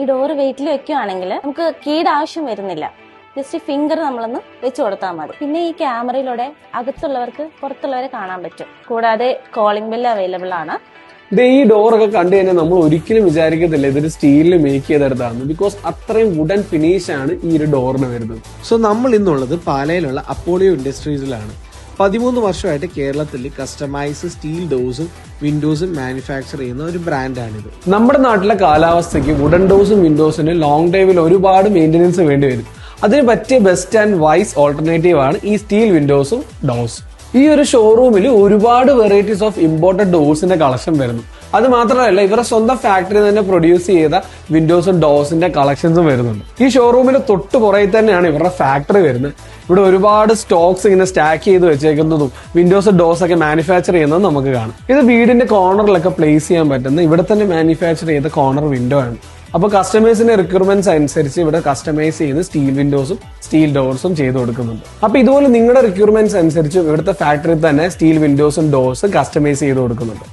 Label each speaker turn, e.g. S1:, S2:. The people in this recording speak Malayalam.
S1: ഈ ഡോറ് വെയിറ്റിൽ വെക്കുകയാണെങ്കിൽ നമുക്ക് കീയുടെ ആവശ്യം വരുന്നില്ല. ജസ്റ്റ് ഫിംഗർ നമ്മളൊന്ന് വെച്ച് കൊടുത്താൽ മതി. പിന്നെ ഈ ക്യാമറയിലൂടെ അകത്തുള്ളവർക്ക് പുറത്തുള്ളവരെ കാണാൻ പറ്റും. കൂടാതെ കോളിംഗ് ബെൽ അവൈലബിൾ ആണ്.
S2: ഈ ഡോറൊക്കെ കണ്ടു കഴിഞ്ഞാൽ നമ്മൾ ഒരിക്കലും വിചാരിക്കത്തില്ല ഇതൊരു സ്റ്റീലിൽ മേക്ക് ചെയ്തെടുത്താന്ന്. ബിക്കോസ് അത്രയും വുഡൻ ഫിനിഷ് ആണ് ഈ ഒരു ഡോറിന് വരുന്നത്.
S3: സോ നമ്മൾ ഇന്നുള്ളത് പാലയിലുള്ള അപ്പോളിയോ ഇൻഡസ്ട്രീസിലാണ്. 13 വർഷമായിട്ട് കേരളത്തിൽ കസ്റ്റമൈസ് സ്റ്റീൽ ഡോസും വിൻഡോസും മാനുഫാക്ചർ ചെയ്യുന്ന ഒരു ബ്രാൻഡാണിത്.
S2: നമ്മുടെ നാട്ടിലെ കാലാവസ്ഥയ്ക്ക് വുഡൻ ഡോസും വിൻഡോസിന് ലോങ് ടൈമിൽ ഒരുപാട് മെയിൻ്റെനൻസ് വേണ്ടി വരും. അതിന് പറ്റിയ ബെസ്റ്റ് ആൻഡ് വൈസ് ഓൾട്ടർനേറ്റീവ് ആണ് ഈ സ്റ്റീൽ വിൻഡോസും ഡോസ്. ഈ ഒരു ഷോറൂമിൽ ഒരുപാട് വെറൈറ്റീസ് ഓഫ് ഇമ്പോർട്ടഡ് ഡോർസിന്റെ കളക്ഷൻ വരുന്നു. അത് മാത്രമല്ല ഇവരുടെ സ്വന്തം ഫാക്ടറി തന്നെ പ്രൊഡ്യൂസ് ചെയ്ത വിൻഡോസും ഡോസിന്റെ കളക്ഷൻസും വരുന്നുണ്ട്. ഈ ഷോറൂമിന് തൊട്ട് പുറകെ തന്നെയാണ് ഇവരുടെ ഫാക്ടറി വരുന്നത്. ഇവിടെ ഒരുപാട് സ്റ്റോക്സ് ഇങ്ങനെ സ്റ്റാക്ക് ചെയ്ത് വെച്ചേക്കുന്നതും വിൻഡോസ് ഡോസ് ഒക്കെ മാനുഫാക്ചർ ചെയ്യുന്നതും നമുക്ക് കാണാം. ഇത് വീടിന്റെ കോർണറിലൊക്കെ പ്ലേസ് ചെയ്യാൻ പറ്റുന്ന ഇവിടെ തന്നെ മാനുഫാക്ചർ ചെയ്ത കോർണർ വിൻഡോ ആണ്. അപ്പോൾ കസ്റ്റമേഴ്സിന്റെ റിക്വയർമെന്റ്സ് അനുസരിച്ച് ഇവിടെ കസ്റ്റമൈസ് ചെയ്ത് സ്റ്റീൽ വിൻഡോസും സ്റ്റീൽ ഡോർസും ചെയ്ത് കൊടുക്കുന്നുണ്ട്. അപ്പൊ ഇതുപോലെ നിങ്ങളുടെ റിക്വയർമെന്റ്സ് അനുസരിച്ച് ഇവിടുത്തെ ഫാക്ടറിയിൽ തന്നെ സ്റ്റീൽ വിൻഡോസും ഡോർസ് കസ്റ്റമൈസ് ചെയ്ത് കൊടുക്കുന്നുണ്ട്.